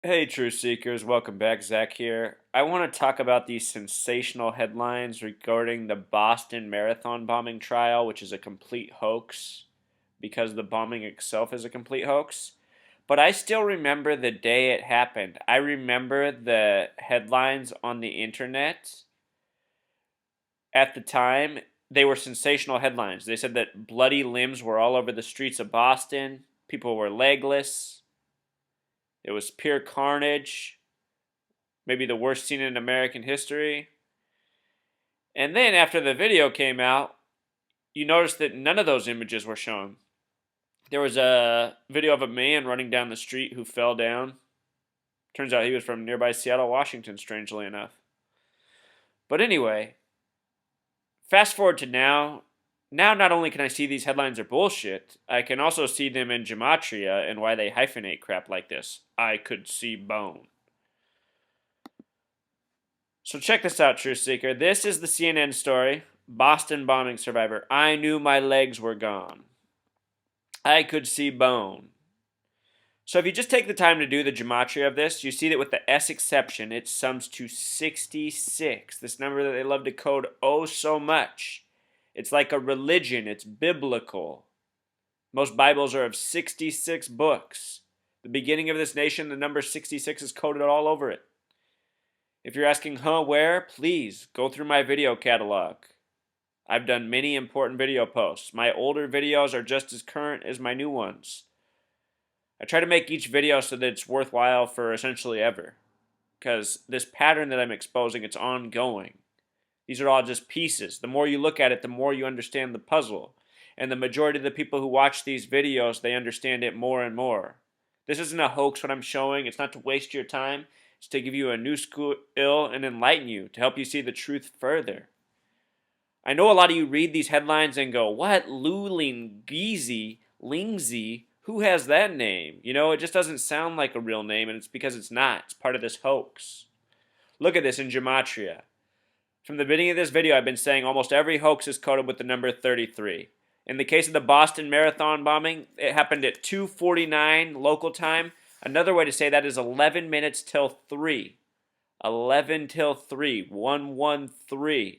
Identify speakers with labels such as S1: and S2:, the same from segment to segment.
S1: Hey, Truth Seekers, welcome back. Zach here. I want to talk about these sensational headlines regarding the Boston Marathon bombing trial, which is a complete hoax because the bombing itself is a complete hoax. But I still remember the day it happened. I remember the headlines on the internet at the time. They were sensational headlines. They said that bloody limbs were all over the streets of Boston, people were legless, it was pure carnage. Maybe the worst scene in American history. And then after the video came out, you noticed that none of those images were shown. There was a video of a man running down the street who fell down. Turns out he was from nearby Seattle, Washington, strangely enough. But anyway, fast forward to now. Now, not only can I see these headlines are bullshit, I can also see them in gematria and why they hyphenate crap like this. I could see bone. So check this out, Truth Seeker. This is the CNN story. Boston bombing survivor. I knew my legs were gone. I could see bone. So if you just take the time to do the gematria of this, you see that with the S exception, it sums to 66. This number that they love to code oh so much. It's like a religion. It's biblical. Most Bibles are of 66 books. The beginning of this nation, the number 66 is coded all over it. If you're asking, where? Please go through my video catalog. I've done many important video posts. My older videos are just as current as my new ones. I try to make each video so that it's worthwhile for essentially ever. Because this pattern that I'm exposing, it's ongoing. These are all just pieces. The more you look at it, the more you understand the puzzle. And the majority of the people who watch these videos, they understand it more and more. This isn't a hoax what I'm showing. It's not to waste your time. It's to give you a new skill and enlighten you, to help you see the truth further. I know a lot of you read these headlines and go, what? Lingsy? Who has that name? You know, it just doesn't sound like a real name, and it's because it's not. It's part of this hoax. Look at this in gematria. From the beginning of this video, I've been saying almost every hoax is coded with the number 33. In the case of the Boston Marathon bombing, it happened at 2:49 local time. Another way to say that is 11 minutes till 3. 11 till 3. 113.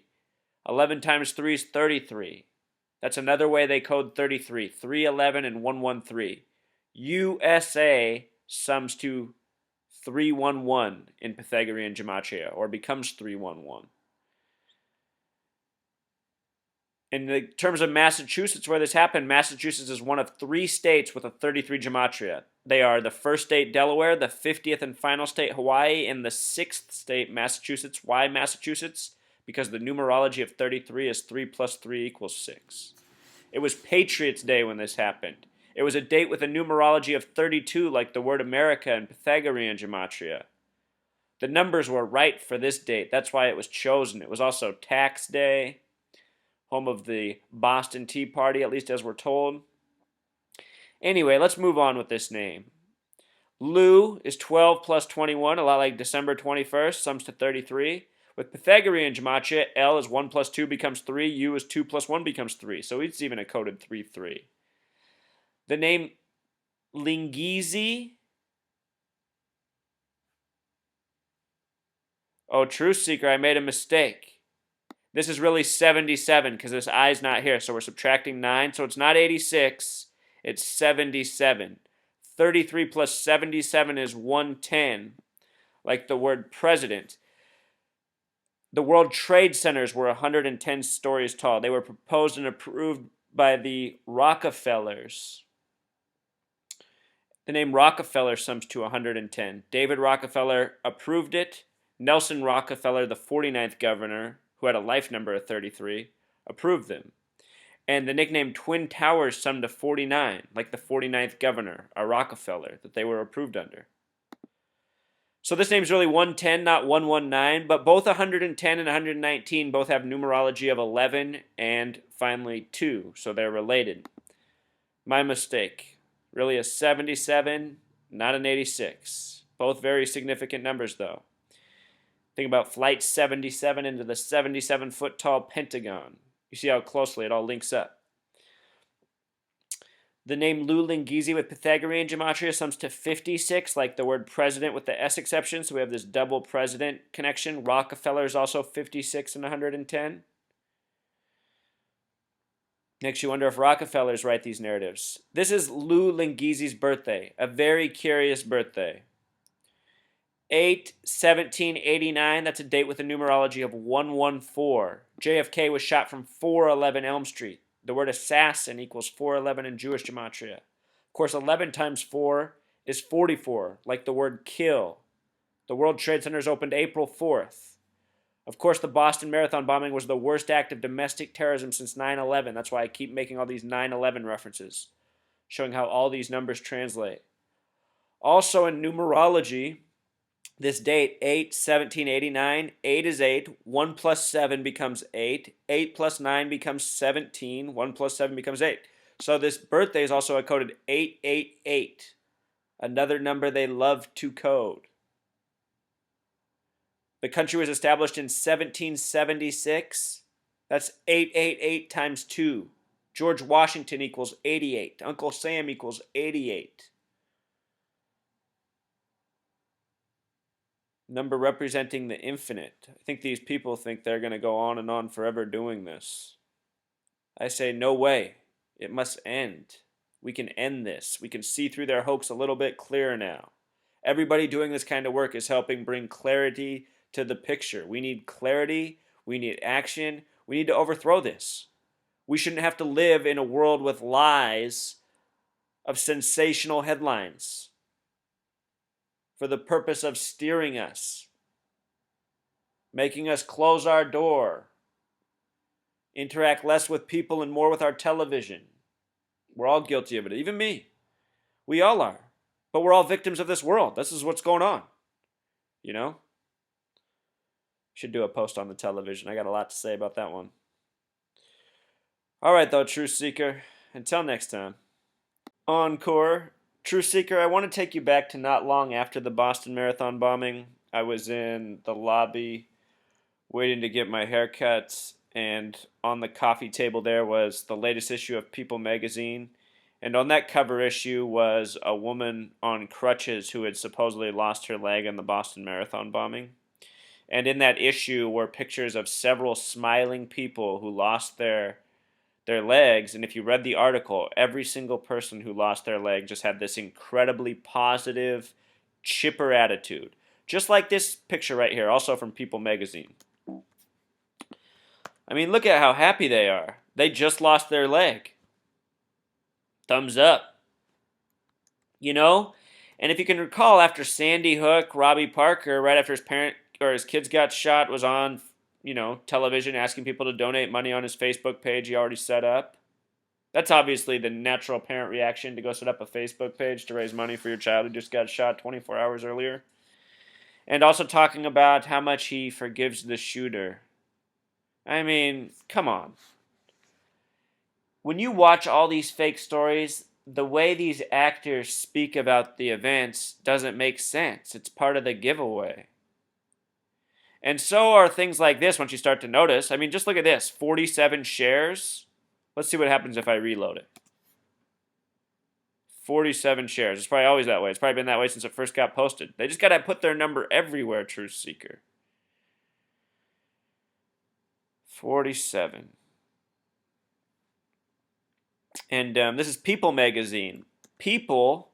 S1: 11 times 3 is 33. That's another way they code 33. 311 and 113. USA sums to 311 in Pythagorean gematria, or becomes 311. In the terms of Massachusetts, where this happened, Massachusetts is one of 3 states with a 33 gematria. They are the first state, Delaware, the 50th and final state, Hawaii, and the 6th state, Massachusetts. Why Massachusetts? Because the numerology of 33 is 3 plus 3 equals 6. It was Patriots' Day when this happened. It was a date with a numerology of 32, like the word America in Pythagorean gematria. The numbers were right for this date. That's why it was chosen. It was also tax day, home of the Boston Tea Party, at least as we're told. Anyway, let's move on with this name. Lou is 12 plus 21, a lot like December 21st, sums to 33. With Pythagorean gematria, L is 1 plus 2 becomes 3, U is 2 plus 1 becomes 3, so it's even a coded 3-3. The name Lingizi. Oh, Truth Seeker, I made a mistake. This is really 77 because this I is not here, so we're subtracting 9, so it's not 86, it's 77. 33 plus 77 is 110, like the word president. The World Trade Centers were 110 stories tall. They were proposed and approved by the Rockefellers. The name Rockefeller sums to 110. David Rockefeller approved it. Nelson Rockefeller, the 49th governor, who had a life number of 33, approved them. And the nickname Twin Towers summed to 49, like the 49th governor, a Rockefeller, that they were approved under. So this name's really 110, not 119, but both 110 and 119 both have numerology of 11 and finally 2, so they're related. My mistake. Really a 77, not an 86. Both very significant numbers, though. Think about Flight 77 into the 77-foot tall Pentagon. You see how closely it all links up. The name Lulingisi with Pythagorean gematria sums to 56, like the word president with the S exception. So we have this double president connection. Rockefeller is also 56 and 110. Makes you wonder if Rockefellers write these narratives. This is Lulingisi's birthday, a very curious birthday. 8/17/89, that's a date with a numerology of 114. JFK was shot from 411 Elm Street. The word assassin equals 411 in Jewish gematria. Of course, 11 times 4 is 44, like the word kill. The World Trade Centers opened April 4th. Of course, the Boston Marathon bombing was the worst act of domestic terrorism since 9/11. That's why I keep making all these 9/11 references, showing how all these numbers translate. Also in numerology, this date, 8/17/89, 8 is 8, 1 plus 7 becomes 8, 8 plus 9 becomes 17, 1 plus 7 becomes 8. So this birthday is also coded 888, another number they love to code. The country was established in 1776. That's 888 times 2. George Washington equals 88. Uncle Sam equals 88. Number representing the infinite. I think these people think they're going to go on and on forever doing this. I say, no way. It must end. We can end this. We can see through their hoax a little bit clearer now. Everybody doing this kind of work is helping bring clarity to the picture. We need clarity. We need action. We need to overthrow this. We shouldn't have to live in a world with lies of sensational headlines for the purpose of steering us, making us close our door, interact less with people and more with our television. We're all guilty of it, even me. We all are. But we're all victims of this world. This is what's going on. You know? Should do a post on the television. I got a lot to say about that one. All right, though, Truth Seeker. Until next time. Encore. Truth Seeker, I want to take you back to not long after the Boston Marathon bombing. I was in the lobby waiting to get my haircut, and on the coffee table there was the latest issue of People magazine. And on that cover issue was a woman on crutches who had supposedly lost her leg in the Boston Marathon bombing. And in that issue were pictures of several smiling people who lost their legs. And if you read the article, every single person who lost their leg just had this incredibly positive, chipper attitude. Just like this picture right here, also from People magazine. I mean, look at how happy they are. They just lost their leg. Thumbs up. You know? And if you can recall, after Sandy Hook, Robbie Parker, right after his kids got shot, was on, television asking people to donate money on his Facebook page he already set up. That's obviously the natural parent reaction, to go set up a Facebook page to raise money for your child who just got shot 24 hours earlier. And also talking about how much he forgives the shooter. I mean, come on. When you watch all these fake stories, the way these actors speak about the events doesn't make sense. It's part of the giveaway. And so are things like this once you start to notice. I mean, just look at this. 47 shares. Let's see what happens if I reload it. 47 shares. It's probably always that way. It's probably been that way since it first got posted. They just got to put their number everywhere, Truth Seeker. 47. And this is People magazine. People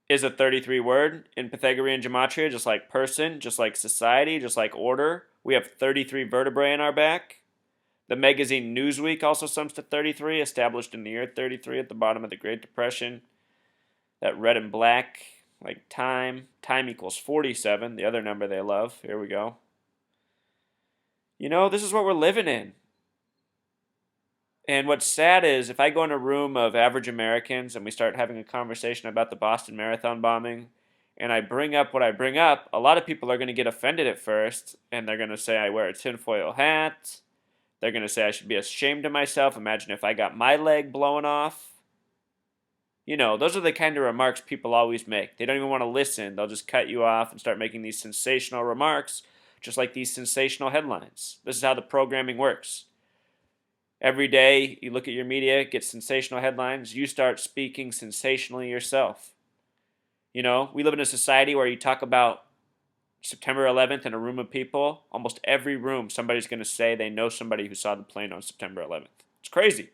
S1: is a 33 word in Pythagorean gematria, just like person, just like society, just like order. We have 33 vertebrae in our back. The magazine Newsweek also sums to 33, established in the year 33 at the bottom of the Great Depression. That red and black, like time. Time equals 47, the other number they love. Here we go. You know, this is what we're living in. And what's sad is if I go in a room of average Americans and we start having a conversation about the Boston Marathon bombing, and I bring up what I bring up, a lot of people are going to get offended at first, and they're going to say I wear a tinfoil hat. They're going to say I should be ashamed of myself. Imagine if I got my leg blown off. You know, those are the kind of remarks people always make. They don't even want to listen. They'll just cut you off and start making these sensational remarks, just like these sensational headlines. This is how the programming works. Every day you look at your media, get sensational headlines, you start speaking sensationally yourself. You know, we live in a society where you talk about September 11th in a room of people, almost every room somebody's going to say they know somebody who saw the plane on September 11th. It's crazy.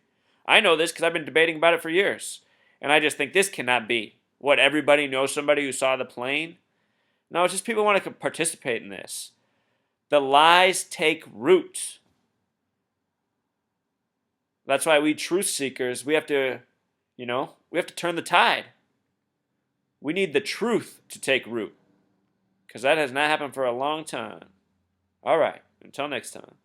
S1: I know this because I've been debating about it for years. And I just think this cannot be. What, everybody knows somebody who saw the plane? No, it's just people want to participate in this. The lies take root. That's why we truth seekers, we have to turn the tide. We need the truth to take root because that has not happened for a long time. All right, until next time.